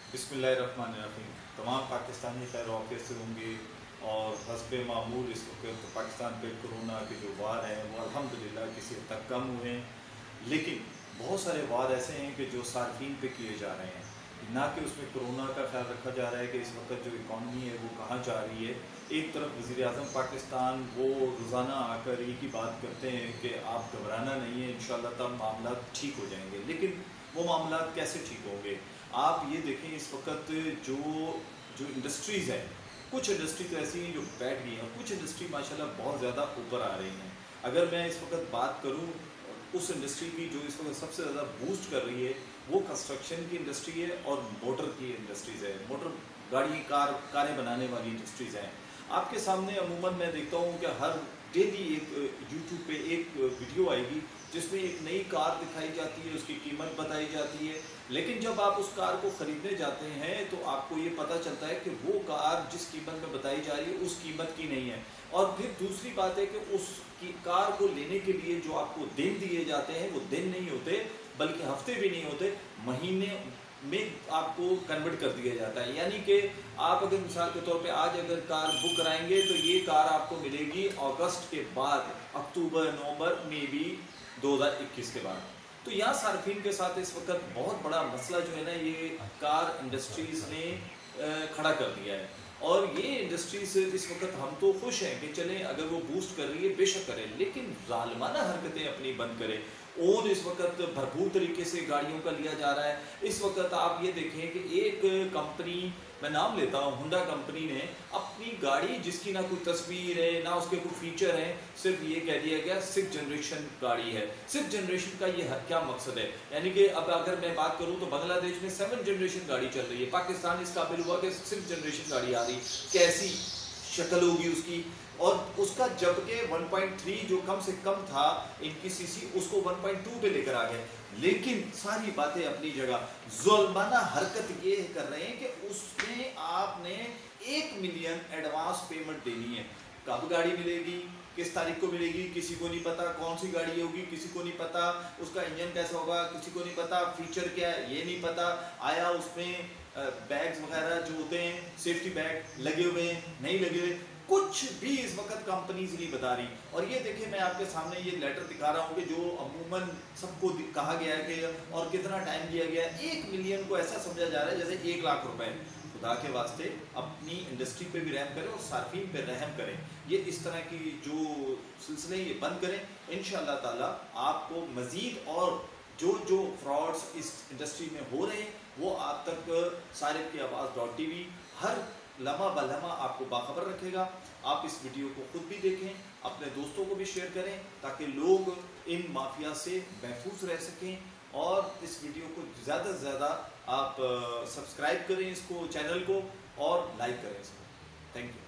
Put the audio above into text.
बिस्मिल्लाहिर्रहमानिर्रहीम। तमाम पाकिस्तानी खैर वाक़ियत से होंगे और हस्बे मामूल इस वक्त पाकिस्तान पे कोरोना के जो वार हैं वो अल्हम्दुलिल्लाह किसी हद तक कम हुए हैं, लेकिन बहुत सारे वार ऐसे हैं कि जो सार्फिन पे किए जा रहे हैं, ना कि उसमें कोरोना का ख्याल रखा जा रहा है कि इस वक्त जो इकॉनमी है वो कहाँ जा रही है। एक तरफ वज़ीर-ए-आज़म पाकिस्तान वो रोज़ाना आकर एक ही बात करते हैं कि आप घबराना नहीं है, इंशाअल्लाह तब मामला ठीक हो जाएंगे, लेकिन वो मामला कैसे ठीक होंगे? आप ये देखें इस वक्त जो जो इंडस्ट्रीज़ हैं, कुछ इंडस्ट्री तो ऐसी हैं जो बैठ गई हैं और कुछ इंडस्ट्री माशाल्लाह बहुत ज़्यादा ऊपर आ रही हैं। अगर मैं इस वक्त बात करूं उस इंडस्ट्री की जो इस वक्त सबसे ज़्यादा बूस्ट कर रही है वो कंस्ट्रक्शन की इंडस्ट्री है और मोटर की इंडस्ट्रीज़ है। मोटर गाड़ी कारें बनाने वाली इंडस्ट्रीज़ हैं। आपके सामने अमूमन मैं देखता हूँ कि हर डेली एक यूट्यूब पे एक वीडियो आएगी जिसमें एक नई कार दिखाई जाती है, उसकी कीमत बताई जाती है, लेकिन जब आप उस कार को ख़रीदने जाते हैं तो आपको ये पता चलता है कि वो कार जिस कीमत में बताई जा रही है उस कीमत की नहीं है। और फिर दूसरी बात है कि उस कार को लेने के लिए जो आपको दिन दिए जाते हैं वो दिन नहीं होते, बल्कि हफ्ते भी नहीं होते, महीने में आपको कन्वर्ट कर दिया जाता है। यानी कि आप अगर मिसाल के तौर पे आज अगर कार बुक कराएंगे तो ये कार आपको मिलेगी अगस्त के बाद, अक्टूबर नवंबर में भी 2021 के बाद। तो यहाँ सार्फिन के साथ इस वक्त बहुत बड़ा मसला जो है ना, ये कार इंडस्ट्रीज़ ने खड़ा कर दिया है। और ये इंडस्ट्रीज इस वक्त हम तो खुश हैं कि चलें अगर वो बूस्ट कर रही है बेशक करें, लेकिन जालिमाना हरकतें अपनी बंद करें। ओन इस वक्त भरपूर तरीके से गाड़ियों का लिया जा रहा है। इस वक्त आप ये देखें कि एक कंपनी, मैं नाम लेता हूँ, हुंडा कंपनी ने अपनी गाड़ी जिसकी ना कोई तस्वीर है ना उसके कोई फीचर है, सिर्फ ये कह दिया गया 6th जनरेशन गाड़ी है। 6th जनरेशन का ये क्या मकसद है? यानी कि अब अगर मैं बात करूँ तो बांग्लादेश में 7th जनरेशन गाड़ी चल रही है, पाकिस्तान इस काबिल हुआ कि 6th जनरेशन गाड़ी आ रही, कैसी शक्ल होगी उसकी। और उसका जबकि 1.3 जो कम से कम था इनकी सीसी, उसको 1.2 पे लेकर आ गए। लेकिन सारी बातें अपनी जगह, जुल्माना हरकत ये कर रहे हैं कि उसमें आपने 1 मिलियन एडवांस पेमेंट देनी है। कब गाड़ी मिलेगी, किस तारीख को मिलेगी, किसी को नहीं पता। कौन सी गाड़ी होगी किसी को नहीं पता, उसका इंजन कैसा होगा किसी को नहीं पता, फीचर क्या है ये नहीं पता, आया उसमें बैग्स वगैरह जो होते हैं सेफ्टी बैग लगे हुए हैं नहीं लगे हुए, कुछ भी इस वक्त कंपनीज नहीं बता रही। और ये देखिए मैं आपके सामने ये लेटर दिखा रहा हूँ कि जो अमूमन सबको कहा गया है कि और कितना टाइम दिया गया है, 1 मिलियन को ऐसा समझा जा रहा है जैसे 1 लाख रुपए। खुदा के वास्ते अपनी इंडस्ट्री पे भी रहम करें और सार्फिन पे रहम करें। ये इस तरह की जो सिलसिले ये बंद करें, इंशाअल्लाह ताला आपको मज़ीद और जो जो फ्रॉड्स इस इंडस्ट्री में हो रहे हैं वो आप तक सारिफ की आवाज़.tv हर लम्हा बलम्हा आपको बाखबर रखेगा। आप इस वीडियो को खुद भी देखें, अपने दोस्तों को भी शेयर करें ताकि लोग इन माफिया से महफूज रह सकें। और इस वीडियो को ज़्यादा से ज़्यादा आप सब्सक्राइब करें इसको, चैनल को, और लाइक करें इसको। Thank you.